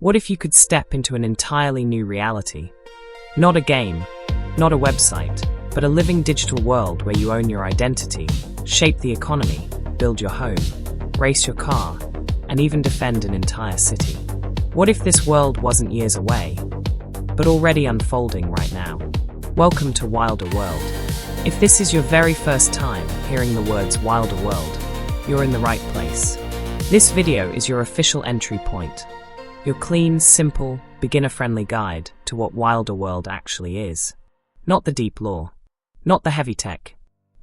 What if you could step into an entirely new reality? Not a game, not a website, but a living digital world where you own your identity, shape the economy, build your home, race your car, and even defend an entire city. What if this world wasn't years away, but already unfolding right now? Welcome to Wilder World. If this is your very first time hearing the words Wilder World, you're in the right place. This video is your official entry point. Your clean, simple, beginner-friendly guide to what Wilder World actually is. Not the deep lore, not the heavy tech,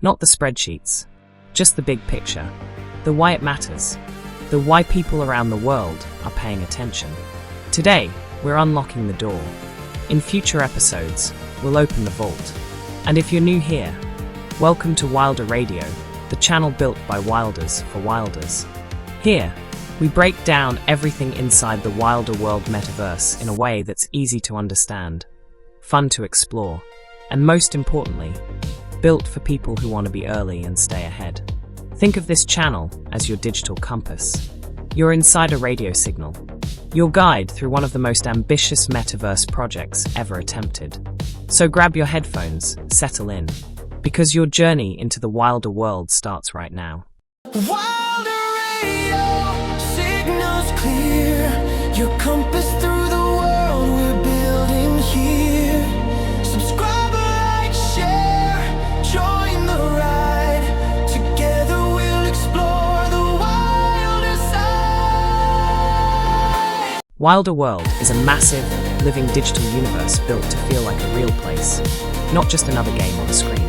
not the spreadsheets, just the big picture, the why it matters, the why people around the world are paying attention. Today, we're unlocking the door. In future episodes, we'll open the vault. And if you're new here, welcome to Wilder Raydio, the channel built by Wilders for Wilders. Here, we break down everything inside the Wilder World Metaverse in a way that's easy to understand, fun to explore, and most importantly, built for people who want to be early and stay ahead. Think of this channel as your digital compass, your insider radio signal, your guide through one of the most ambitious metaverse projects ever attempted. So grab your headphones, settle in, because your journey into the Wilder World starts right now. Wilder Radio, signals clear, your compass through the world we're building here. Subscribe, like, share, join the ride. Together we'll explore the wilder side. Wilder World is a massive, living digital universe built to feel like a real place, not just another game on a screen.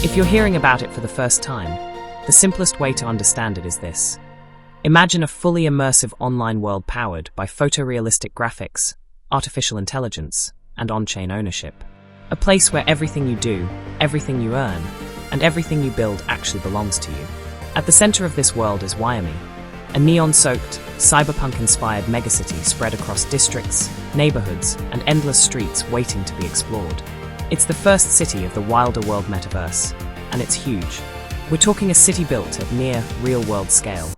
If you're hearing about it for the first time, the simplest way to understand it is this. Imagine a fully immersive online world powered by photorealistic graphics, artificial intelligence, and on-chain ownership. A place where everything you do, everything you earn, and everything you build actually belongs to you. At the center of this world is Wyoming, a neon-soaked, cyberpunk-inspired megacity spread across districts, neighborhoods, and endless streets waiting to be explored. It's the first city of the Wilder World Metaverse, and it's huge. We're talking a city built at near real-world scale,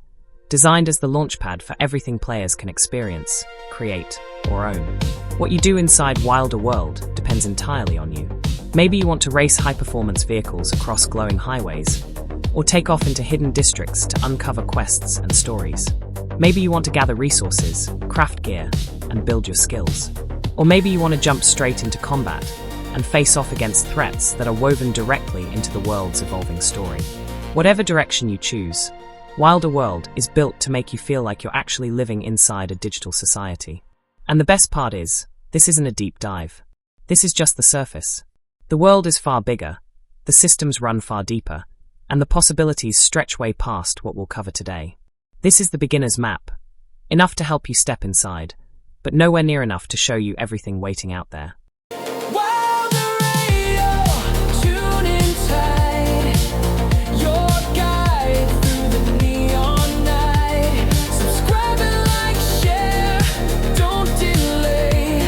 designed as the launchpad for everything players can experience, create, or own. What you do inside Wilder World depends entirely on you. Maybe you want to race high-performance vehicles across glowing highways, or take off into hidden districts to uncover quests and stories. Maybe you want to gather resources, craft gear, and build your skills. Or maybe you want to jump straight into combat and face off against threats that are woven directly into the world's evolving story. Whatever direction you choose, Wilder World is built to make you feel like you're actually living inside a digital society. And the best part is, this isn't a deep dive. This is just the surface. The world is far bigger, the systems run far deeper, and the possibilities stretch way past what we'll cover today. This is the beginner's map, enough to help you step inside, but nowhere near enough to show you everything waiting out there. Wilder Radio, tune in tight, your guide through the neon night. Subscribe and like, share, don't delay.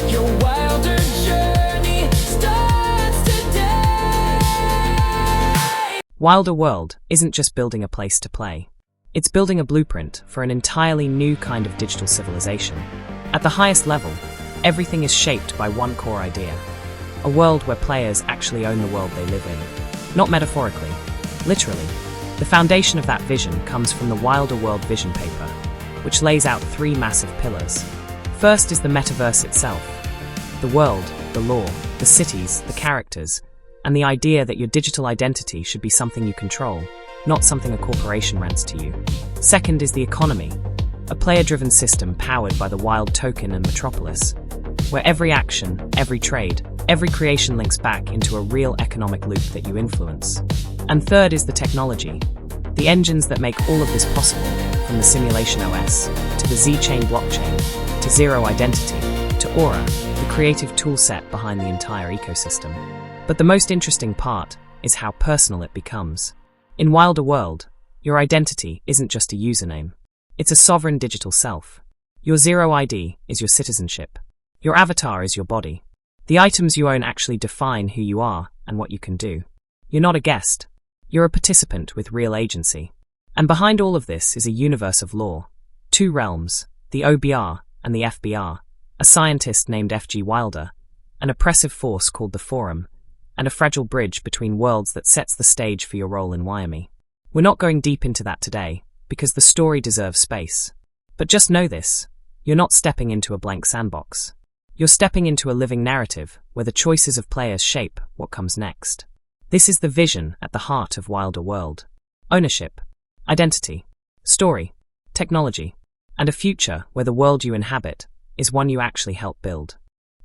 Your wilder journey starts today. Wilder World isn't just building a place to play. It's building a blueprint for an entirely new kind of digital civilization. At the highest level, everything is shaped by one core idea. A world where players actually own the world they live in. Not metaphorically, literally. The foundation of that vision comes from the Wilder World Vision Paper, which lays out three massive pillars. First is the metaverse itself. The world, the lore, the cities, the characters, and the idea that your digital identity should be something you control, not something a corporation rents to you. Second is the economy, a player-driven system powered by the Wild Token and Metropolis, where every action, every trade, every creation links back into a real economic loop that you influence. And third is the technology, the engines that make all of this possible, from the Simulation OS, to the Z-Chain blockchain, to Zero Identity, to Aura, the creative toolset behind the entire ecosystem. But the most interesting part is how personal it becomes. In Wilder World, your identity isn't just a username. It's a sovereign digital self. Your Zero ID is your citizenship. Your avatar is your body. The items you own actually define who you are and what you can do. You're not a guest. You're a participant with real agency. And behind all of this is a universe of lore. Two realms, the OBR and the FBR, a scientist named F.G. Wilder, an oppressive force called the Forum, and a fragile bridge between worlds that sets the stage for your role in Wyoming. We're not going deep into that today, because the story deserves space. But just know this, you're not stepping into a blank sandbox. You're stepping into a living narrative where the choices of players shape what comes next. This is the vision at the heart of Wilder World. Ownership, identity, story, technology, and a future where the world you inhabit is one you actually help build.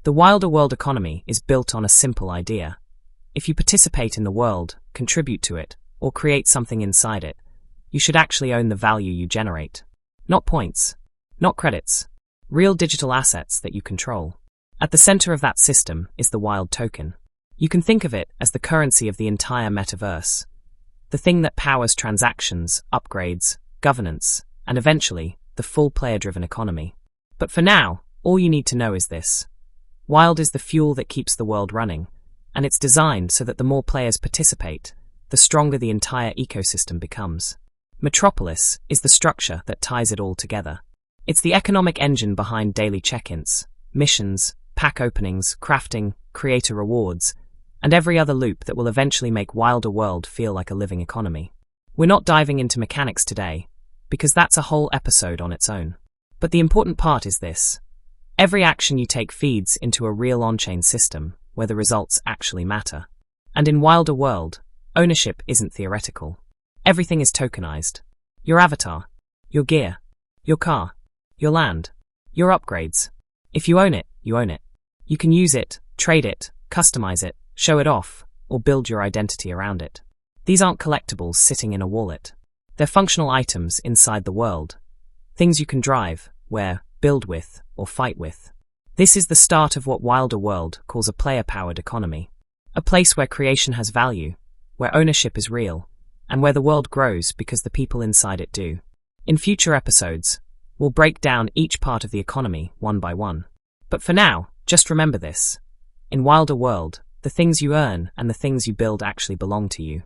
The Wilder World economy is built on a simple idea. If you participate in the world, contribute to it, or create something inside it, you should actually own the value you generate. Not points, not credits, real digital assets that you control. At the center of that system is the Wild token. You can think of it as the currency of the entire metaverse, the thing that powers transactions, upgrades, governance, and eventually, the full player-driven economy. But for now, all you need to know is this. Wild is the fuel that keeps the world running, and it's designed so that the more players participate, the stronger the entire ecosystem becomes. Metropolis is the structure that ties it all together. It's the economic engine behind daily check-ins, missions, pack openings, crafting, creator rewards, and every other loop that will eventually make Wilder World feel like a living economy. We're not diving into mechanics today, because that's a whole episode on its own. But the important part is this. Every action you take feeds into a real on-chain system, where the results actually matter. And in Wilder World, ownership isn't theoretical. Everything is tokenized. Your avatar, your gear, your car, your land, your upgrades. If you own it, you own it. You can use it, trade it, customize it, show it off, or build your identity around it. These aren't collectibles sitting in a wallet. They're functional items inside the world. Things you can drive, wear, build with, or fight with. This is the start of what Wilder World calls a player-powered economy. A place where creation has value, where ownership is real, and where the world grows because the people inside it do. In future episodes, we'll break down each part of the economy one by one. But for now, just remember this. In Wilder World, the things you earn and the things you build actually belong to you.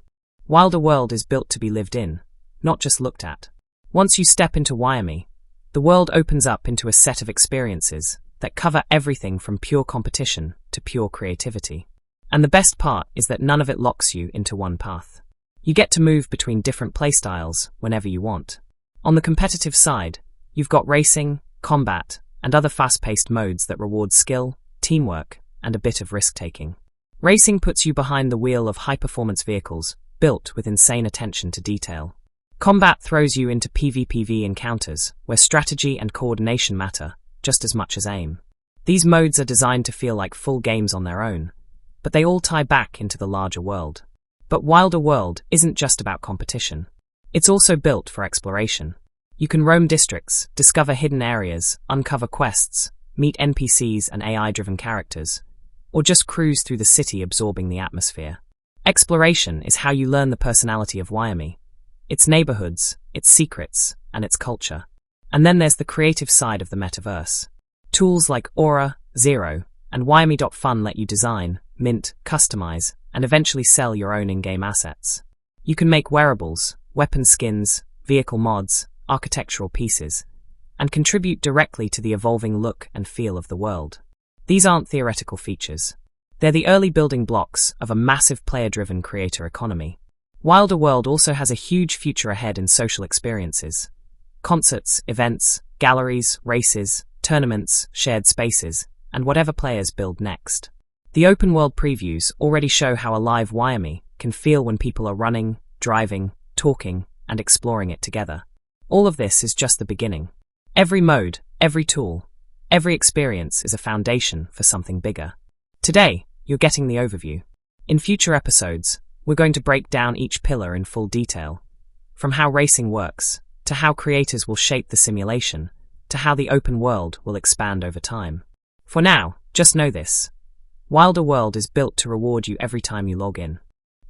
Wilder World is built to be lived in, not just looked at. Once you step into Wyoming, the world opens up into a set of experiences that cover everything from pure competition to pure creativity. And the best part is that none of it locks you into one path. You get to move between different playstyles whenever you want. On the competitive side, you've got racing, combat, and other fast-paced modes that reward skill, teamwork, and a bit of risk-taking. Racing puts you behind the wheel of high-performance vehicles, built with insane attention to detail. Combat throws you into PvPv encounters, where strategy and coordination matter, just as much as aim. These modes are designed to feel like full games on their own, but they all tie back into the larger world. But Wilder World isn't just about competition. It's also built for exploration. You can roam districts, discover hidden areas, uncover quests, meet NPCs and AI-driven characters, or just cruise through the city absorbing the atmosphere. Exploration is how you learn the personality of Wyoming, its neighborhoods, its secrets, and its culture. And then there's the creative side of the metaverse. Tools like Aura, Zero, and Wyoming.fun let you design, mint, customize, and eventually sell your own in-game assets. You can make wearables, weapon skins, vehicle mods, architectural pieces, and contribute directly to the evolving look and feel of the world. These aren't theoretical features. They're the early building blocks of a massive player-driven creator economy. Wilder World also has a huge future ahead in social experiences. Concerts, events, galleries, races, tournaments, shared spaces, and whatever players build next. The open-world previews already show how alive Wyoming can feel when people are running, driving, talking, and exploring it together. All of this is just the beginning. Every mode, every tool, every experience is a foundation for something bigger. Today, you're getting the overview. In future episodes, we're going to break down each pillar in full detail, from how racing works, to how creators will shape the simulation, to how the open world will expand over time. For now, just know this. Wilder World is built to reward you every time you log in.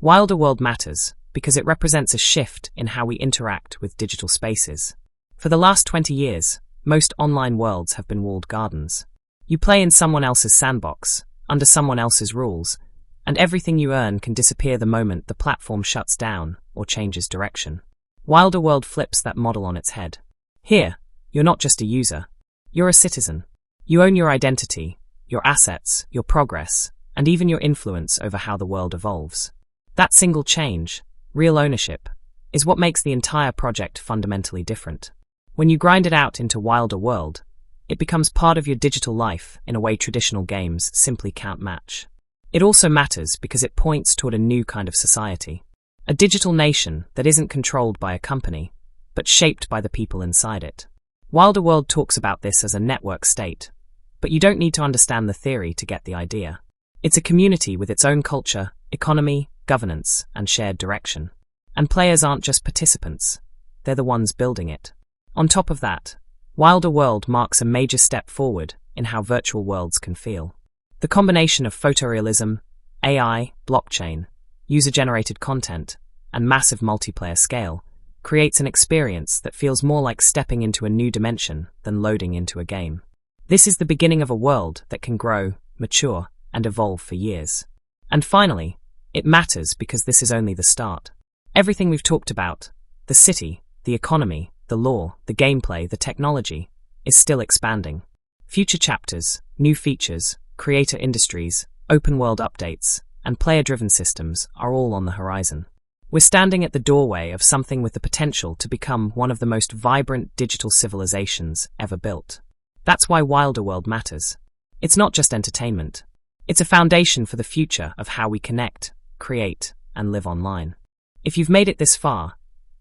Wilder World matters because it represents a shift in how we interact with digital spaces. For the last 20 years, most online worlds have been walled gardens. You play in someone else's sandbox, under someone else's rules, and everything you earn can disappear the moment the platform shuts down or changes direction. Wilder World flips that model on its head. Here, you're not just a user. You're a citizen. You own your identity, your assets, your progress, and even your influence over how the world evolves. That single change, real ownership, is what makes the entire project fundamentally different. When you grind it out into Wilder World, it becomes part of your digital life in a way traditional games simply can't match. It also matters because it points toward a new kind of society. A digital nation that isn't controlled by a company, but shaped by the people inside it. Wilder World talks about this as a network state, but you don't need to understand the theory to get the idea. It's a community with its own culture, economy, governance, and shared direction. And players aren't just participants, they're the ones building it. On top of that, Wilder World marks a major step forward in how virtual worlds can feel. The combination of photorealism, AI, blockchain, user-generated content, and massive multiplayer scale creates an experience that feels more like stepping into a new dimension than loading into a game. This is the beginning of a world that can grow, mature, and evolve for years. And finally, it matters because this is only the start. Everything we've talked about, the city, the economy, the law, the gameplay, the technology, is still expanding. Future chapters, new features, creator industries, open-world updates, and player-driven systems are all on the horizon. We're standing at the doorway of something with the potential to become one of the most vibrant digital civilizations ever built. That's why Wilder World matters. It's not just entertainment. It's a foundation for the future of how we connect, create, and live online. If you've made it this far,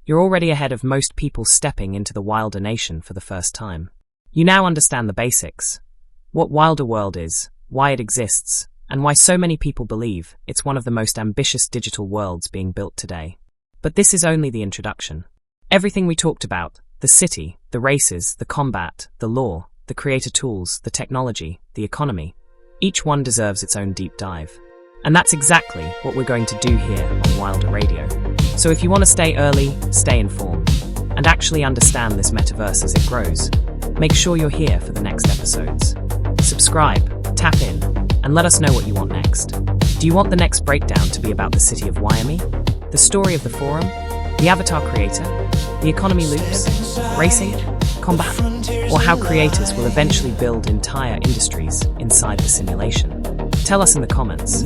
you're already ahead of most people stepping into the Wilder Nation for the first time. You now understand the basics, what Wilder World is, why it exists, and why so many people believe it's one of the most ambitious digital worlds being built today. But this is only the introduction. Everything we talked about, the city, the races, the combat, the law, the creator tools, the technology, the economy, each one deserves its own deep dive. And that's exactly what we're going to do here on Wilder Radio. So if you want to stay early, stay informed, and actually understand this metaverse as it grows, make sure you're here for the next episodes. Subscribe, tap in, and let us know what you want next. Do you want the next breakdown to be about the city of Wyoming, the story of the forum, the avatar creator, the economy loops, racing, combat, or how creators will eventually build entire industries inside the simulation? Tell us in the comments.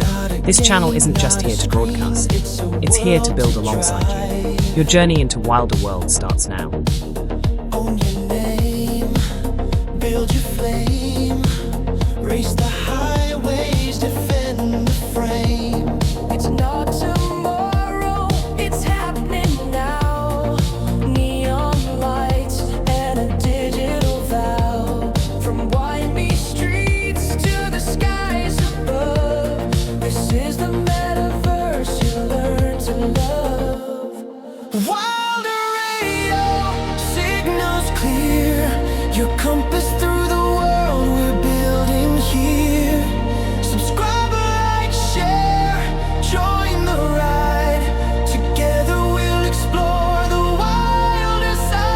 This channel isn't just here to broadcast, it's here to build alongside you. Your journey into Wilder World starts now. Own your name, build your flame, race the highways, defend the frame. It's not tomorrow, it's happening now. Neon lights and a digital vow. From winding streets to the skies above. This is the metaverse you learn to love. Wilder Radio, signals clear. Your compass through the world we're building here. Subscribe, like, share, join the ride. Together we'll explore the wilder side.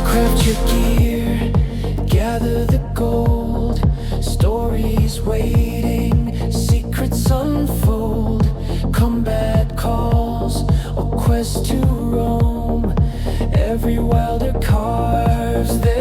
Craft your gear, gather the gold. Stories waiting, secrets unfold. Combat calls, or quest to roam. Every wilder carves their